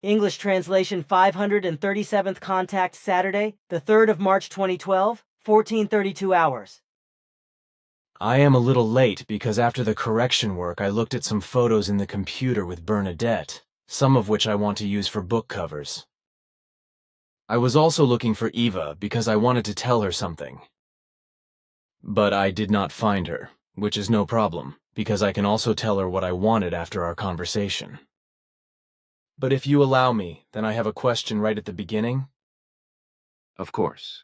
English translation 537th contact Saturday, the 3rd of March 2012, 14:32 hours. I am a little late because after the correction work I looked at some photos in the computer with Bernadette, some of which I want to use for book covers. I was also looking for Eva because I wanted to tell her something. But I did not find her, which is no problem, because I can also tell her what I wanted after our conversation. But if you allow me, then I have a question right at the beginning. Of course.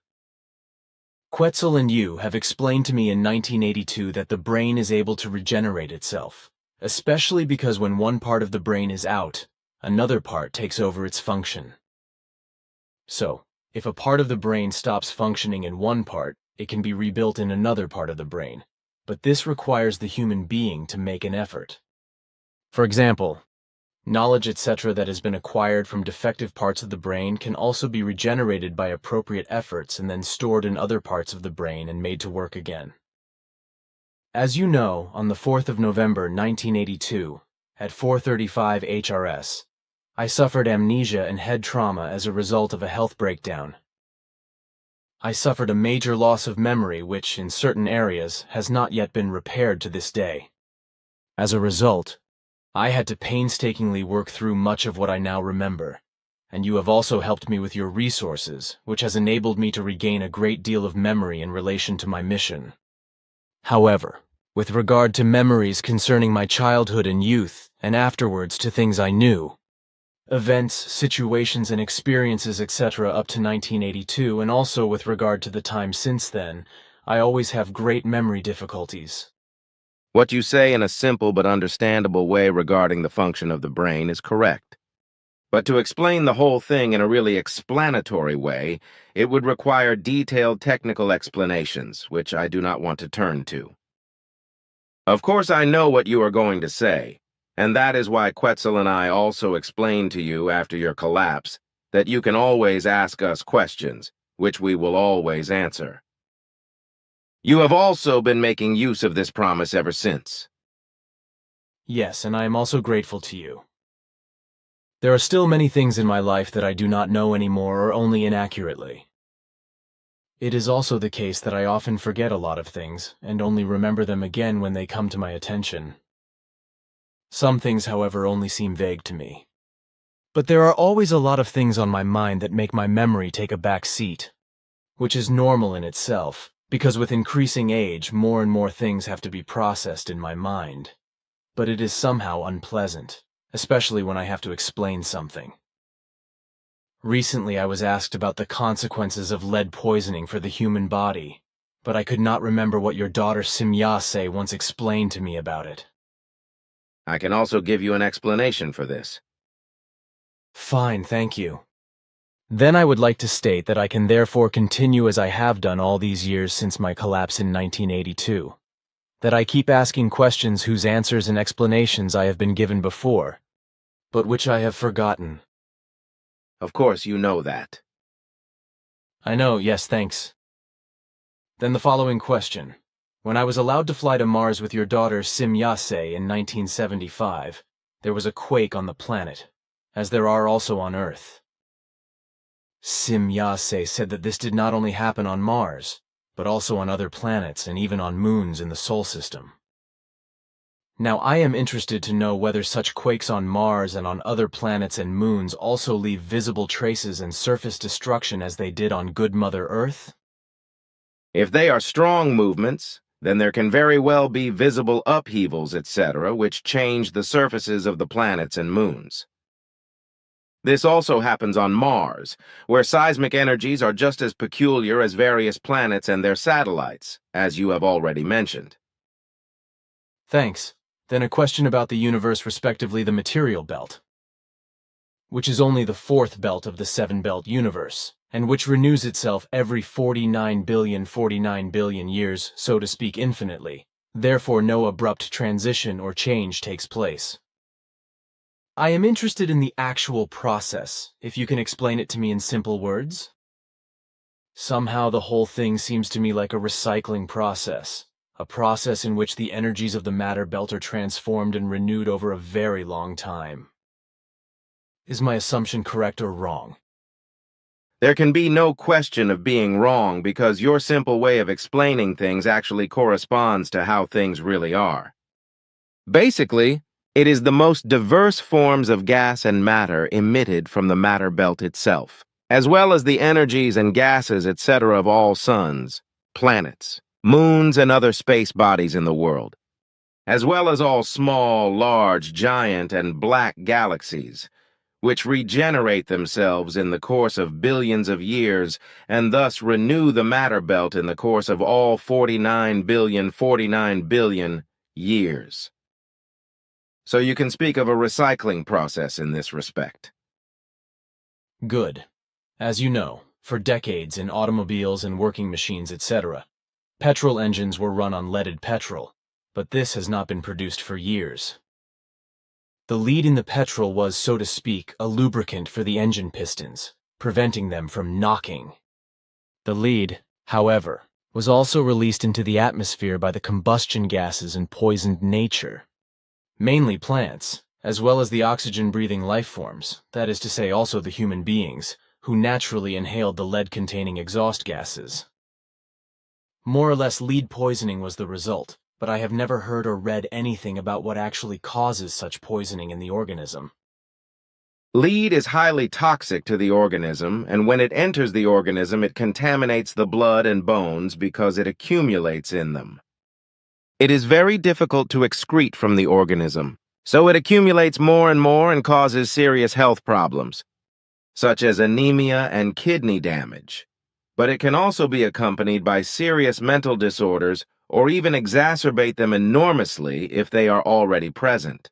Quetzal and you have explained to me in 1982 that the brain is able to regenerate itself, especially because when one part of the brain is out, another part takes over its function. So, if a part of the brain stops functioning in one part, it can be rebuilt in another part of the brain, but this requires the human being to make an effort. For example, knowledge etc. that has been acquired from defective parts of the brain can also be regenerated by appropriate efforts and then stored in other parts of the brain and made to work again. As you know, on the 4th of November 1982, at 4:35 HRS, I suffered amnesia and head trauma as a result of a health breakdown. I suffered a major loss of memory which, in certain areas, has not yet been repaired to this day. As a result, I had to painstakingly work through much of what I now remember, and you have also helped me with your resources, which has enabled me to regain a great deal of memory in relation to my mission. However, with regard to memories concerning my childhood and youth, and afterwards to things I knew, events, situations, and experiences, etc. up to 1982, and also with regard to the time since then, I always have great memory difficulties. What you say in a simple but understandable way regarding the function of the brain is correct. But to explain the whole thing in a really explanatory way, it would require detailed technical explanations, which I do not want to turn to. Of course, I know what you are going to say, and that is why Quetzal and I also explained to you after your collapse that you can always ask us questions, which we will always answer. You have also been making use of this promise ever since. Yes, and I am also grateful to you. There are still many things in my life that I do not know anymore or only inaccurately. It is also the case that I often forget a lot of things and only remember them again when they come to my attention. Some things, however, only seem vague to me. But there are always a lot of things on my mind that make my memory take a back seat, which is normal in itself, because with increasing age, more and more things have to be processed in my mind. But it is somehow unpleasant, especially when I have to explain something. Recently I was asked about the consequences of lead poisoning for the human body, but I could not remember what your daughter Simyase once explained to me about it. I can also give you an explanation for this. Fine, thank you. Then I would like to state that I can therefore continue as I have done all these years since my collapse in 1982. That I keep asking questions whose answers and explanations I have been given before, but which I have forgotten. Of course, you know that. I know, yes, thanks. Then the following question. When I was allowed to fly to Mars with your daughter Simyase in 1975, there was a quake on the planet, as there are also on Earth. Simyase said that this did not only happen on Mars, but also on other planets and even on moons in the Sol system. Now I am interested to know whether such quakes on Mars and on other planets and moons also leave visible traces and surface destruction as they did on good Mother Earth? If they are strong movements, then there can very well be visible upheavals, etc., which change the surfaces of the planets and moons. This also happens on Mars, where seismic energies are just as peculiar as various planets and their satellites, as you have already mentioned. Thanks. Then a question about the universe, respectively the material belt, which is only the fourth belt of the seven-belt universe, and which renews itself every 49 billion years, so to speak infinitely. Therefore no abrupt transition or change takes place. I am interested in the actual process, if you can explain it to me in simple words. Somehow the whole thing seems to me like a recycling process, a process in which the energies of the matter belt are transformed and renewed over a very long time. Is my assumption correct or wrong? There can be no question of being wrong because your simple way of explaining things actually corresponds to how things really are. Basically, it is the most diverse forms of gas and matter emitted from the matter belt itself, as well as the energies and gases, etc. of all suns, planets, moons, and other space bodies in the world, as well as all small, large, giant, and black galaxies, which regenerate themselves in the course of billions of years and thus renew the matter belt in the course of all 49 billion years. So you can speak of a recycling process in this respect. Good. As you know, for decades in automobiles and working machines, etc., petrol engines were run on leaded petrol, but this has not been produced for years. The lead in the petrol was, so to speak, a lubricant for the engine pistons, preventing them from knocking. The lead, however, was also released into the atmosphere by the combustion gases and poisoned nature. Mainly plants, as well as the oxygen-breathing life forms, that is to say also the human beings, who naturally inhaled the lead-containing exhaust gases. More or less lead poisoning was the result, but I have never heard or read anything about what actually causes such poisoning in the organism. Lead is highly toxic to the organism, and when it enters the organism, it contaminates the blood and bones because it accumulates in them. It is very difficult to excrete from the organism, so it accumulates more and causes serious health problems, such as anemia and kidney damage. But it can also be accompanied by serious mental disorders or even exacerbate them enormously if they are already present.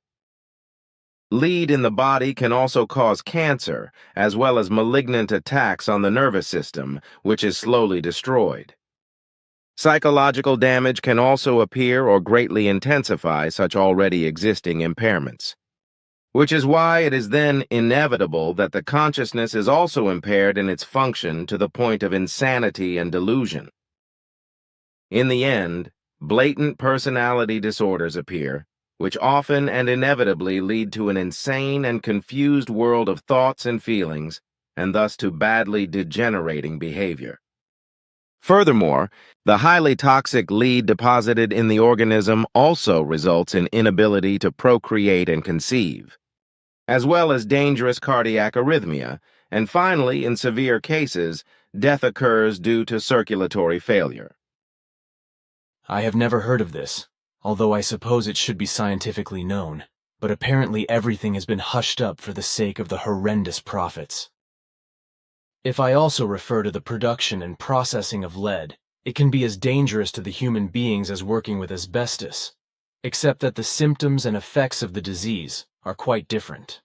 Lead in the body can also cause cancer, as well as malignant attacks on the nervous system, which is slowly destroyed. Psychological damage can also appear or greatly intensify such already existing impairments, which is why it is then inevitable that the consciousness is also impaired in its function to the point of insanity and delusion. In the end, blatant personality disorders appear, which often and inevitably lead to an insane and confused world of thoughts and feelings, and thus to badly degenerating behavior. Furthermore, the highly toxic lead deposited in the organism also results in inability to procreate and conceive, as well as dangerous cardiac arrhythmia, and finally, in severe cases, death occurs due to circulatory failure. I have never heard of this, although I suppose it should be scientifically known, but apparently everything has been hushed up for the sake of the horrendous profits. If I also refer to the production and processing of lead, it can be as dangerous to the human beings as working with asbestos, except that the symptoms and effects of the disease are quite different.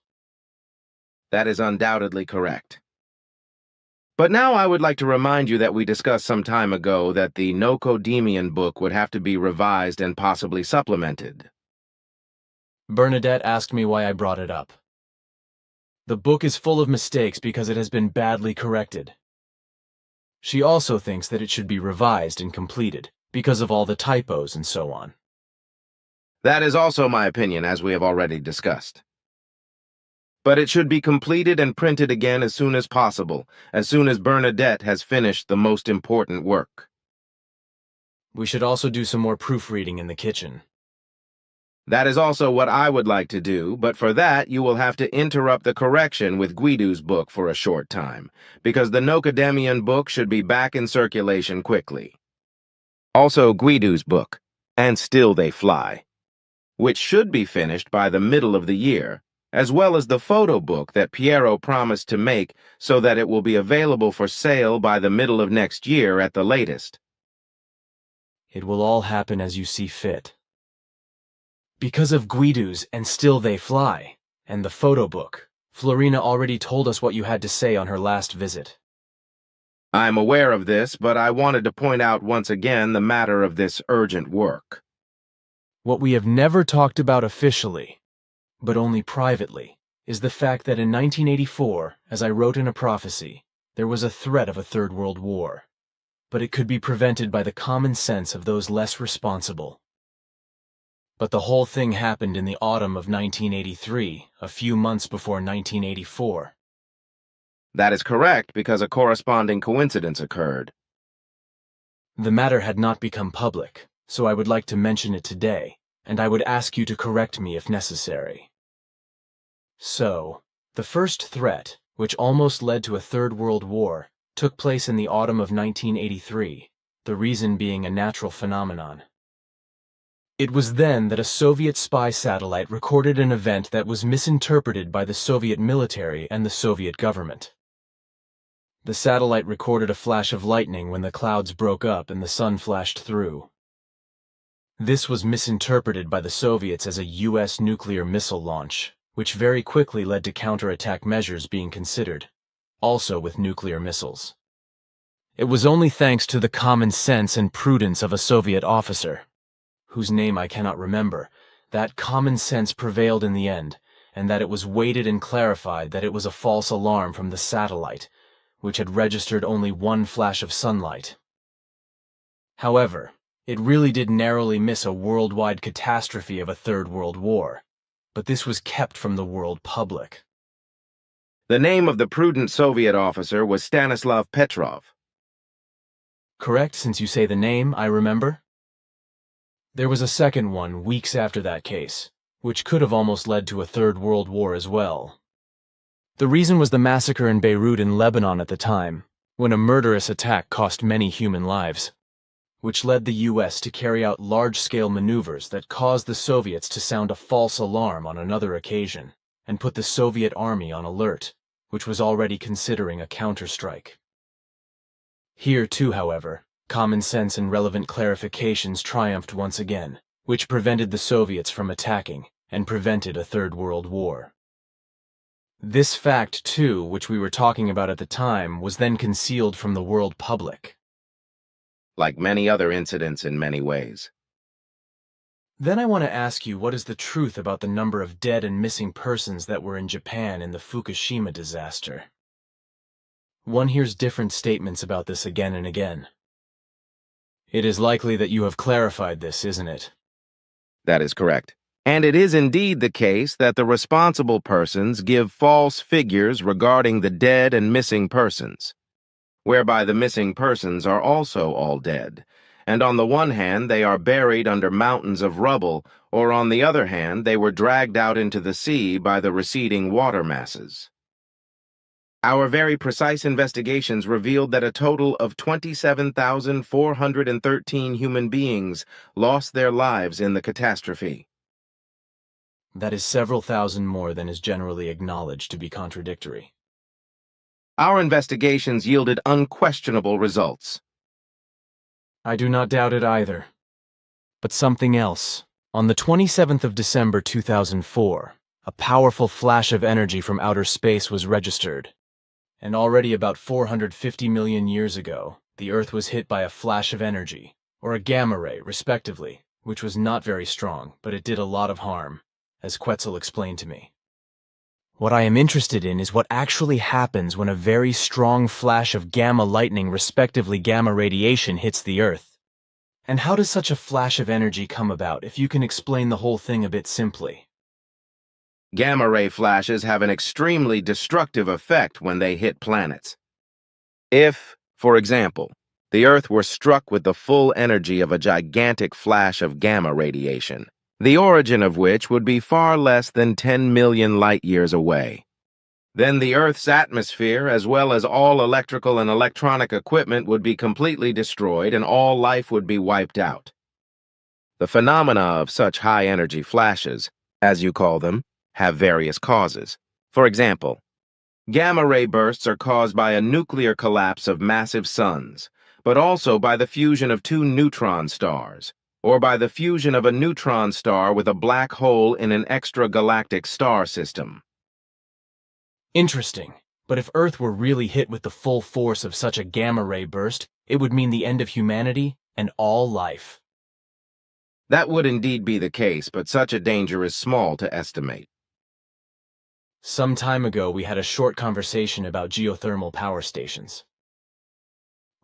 That is undoubtedly correct. But now I would like to remind you that we discussed some time ago that the Nokodemion book would have to be revised and possibly supplemented. Bernadette asked me why I brought it up. The book is full of mistakes because it has been badly corrected. She also thinks that it should be revised and completed because of all the typos and so on. That is also my opinion, as we have already discussed. But it should be completed and printed again as soon as possible, as soon as Bernadette has finished the most important work. We should also do some more proofreading in the kitchen. That is also what I would like to do, but for that you will have to interrupt the correction with Guido's book for a short time, because the Nokodemion book should be back in circulation quickly. Also Guido's book, And Still They Fly, which should be finished by the middle of the year, as well as the photo book that Piero promised to make so that it will be available for sale by the middle of next year at the latest. It will all happen as you see fit. Because of Guido's And Still They Fly, and the photo book, Florina already told us what you had to say on her last visit. I'm aware of this, but I wanted to point out once again the matter of this urgent work. What we have never talked about officially, but only privately, is the fact that in 1984, as I wrote in a prophecy, there was a threat of a Third World War, but it could be prevented by the common sense of those less responsible. But the whole thing happened in the autumn of 1983, a few months before 1984. That is correct because a corresponding coincidence occurred. The matter had not become public, so I would like to mention it today, and I would ask you to correct me if necessary. So, the first threat, which almost led to a Third World War, took place in the autumn of 1983, the reason being a natural phenomenon. It was then that a Soviet spy satellite recorded an event that was misinterpreted by the Soviet military and the Soviet government. The satellite recorded a flash of lightning when the clouds broke up and the sun flashed through. This was misinterpreted by the Soviets as a U.S. nuclear missile launch, which very quickly led to counterattack measures being considered, also with nuclear missiles. It was only thanks to the common sense and prudence of a Soviet officer, whose name I cannot remember, that common sense prevailed in the end, and that it was weighted and clarified that it was a false alarm from the satellite, which had registered only one flash of sunlight. However, it really did narrowly miss a worldwide catastrophe of a Third World War, but this was kept from the world public. The name of the prudent Soviet officer was Stanislav Petrov. Correct, since you say the name, I remember? There was a second one weeks after that case, which could have almost led to a Third World War as well. The reason was the massacre in Beirut in Lebanon at the time, when a murderous attack cost many human lives, which led the U.S. to carry out large-scale maneuvers that caused the Soviets to sound a false alarm on another occasion, and put the Soviet army on alert, which was already considering a counterstrike. Here too, however, common sense and relevant clarifications triumphed once again, which prevented the Soviets from attacking and prevented a Third World War. This fact, too, which we were talking about at the time, was then concealed from the world public. Like many other incidents in many ways. Then I want to ask you, what is the truth about the number of dead and missing persons that were in Japan in the Fukushima disaster? One hears different statements about this again and again. It is likely that you have clarified this, isn't it? That is correct. And it is indeed the case that the responsible persons give false figures regarding the dead and missing persons, whereby the missing persons are also all dead, and on the one hand they are buried under mountains of rubble, or on the other hand they were dragged out into the sea by the receding water masses. Our very precise investigations revealed that a total of 27,413 human beings lost their lives in the catastrophe. That is several thousand more than is generally acknowledged to be contradictory. Our investigations yielded unquestionable results. I do not doubt it either. But something else. On the 27th of December 2004, a powerful flash of energy from outer space was registered. And already about 450 million years ago, the Earth was hit by a flash of energy, or a gamma ray, respectively, which was not very strong, but it did a lot of harm, as Quetzal explained to me. What I am interested in is what actually happens when a very strong flash of gamma lightning, respectively gamma radiation, hits the Earth. And how does such a flash of energy come about, if you can explain the whole thing a bit simply? Gamma-ray flashes have an extremely destructive effect when they hit planets. If, for example, the Earth were struck with the full energy of a gigantic flash of gamma radiation, the origin of which would be far less than 10 million light-years away, then the Earth's atmosphere, as well as all electrical and electronic equipment, would be completely destroyed and all life would be wiped out. The phenomena of such high-energy flashes, as you call them, have various causes. For example, gamma-ray bursts are caused by a nuclear collapse of massive suns, but also by the fusion of two neutron stars, or by the fusion of a neutron star with a black hole in an extragalactic star system. Interesting. But if Earth were really hit with the full force of such a gamma-ray burst, it would mean the end of humanity and all life. That would indeed be the case, but such a danger is small to estimate. Some time ago, we had a short conversation about geothermal power stations.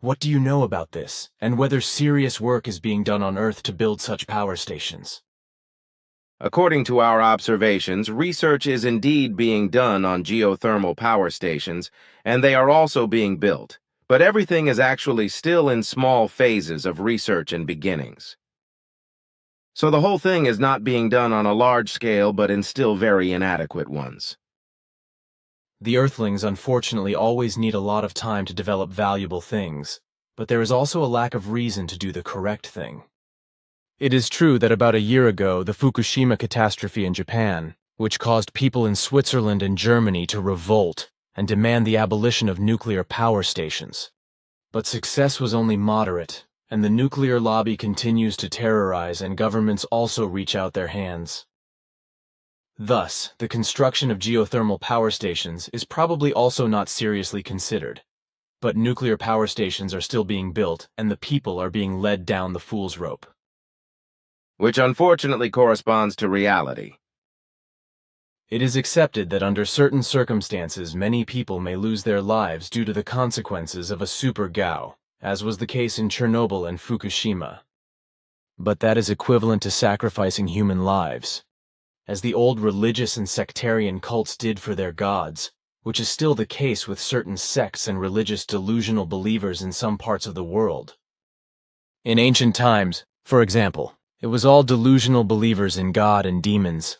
What do you know about this, and whether serious work is being done on Earth to build such power stations? According to our observations, research is indeed being done on geothermal power stations, and they are also being built, but everything is actually still in small phases of research and beginnings. So the whole thing is not being done on a large scale, but in still very inadequate ones. The Earthlings unfortunately always need a lot of time to develop valuable things, but there is also a lack of reason to do the correct thing. It is true that about a year ago, the Fukushima catastrophe in Japan, which caused people in Switzerland and Germany to revolt and demand the abolition of nuclear power stations. But success was only moderate, and the nuclear lobby continues to terrorize, and governments also reach out their hands. Thus, the construction of geothermal power stations is probably also not seriously considered. But nuclear power stations are still being built, and the people are being led down the fool's rope. Which unfortunately corresponds to reality. It is accepted that under certain circumstances many people may lose their lives due to the consequences of a super-GAU, as was the case in Chernobyl and Fukushima. But that is equivalent to sacrificing human lives, as the old religious and sectarian cults did for their gods, which is still the case with certain sects and religious delusional believers in some parts of the world. In ancient times, for example, it was all delusional believers in God and demons,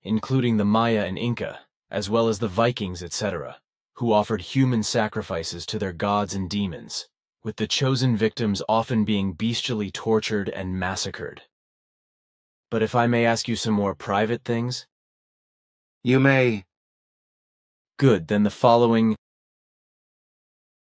including the Maya and Inca, as well as the Vikings, etc., who offered human sacrifices to their gods and demons, with the chosen victims often being bestially tortured and massacred. But if I may ask you some more private things? You may. Good, then the following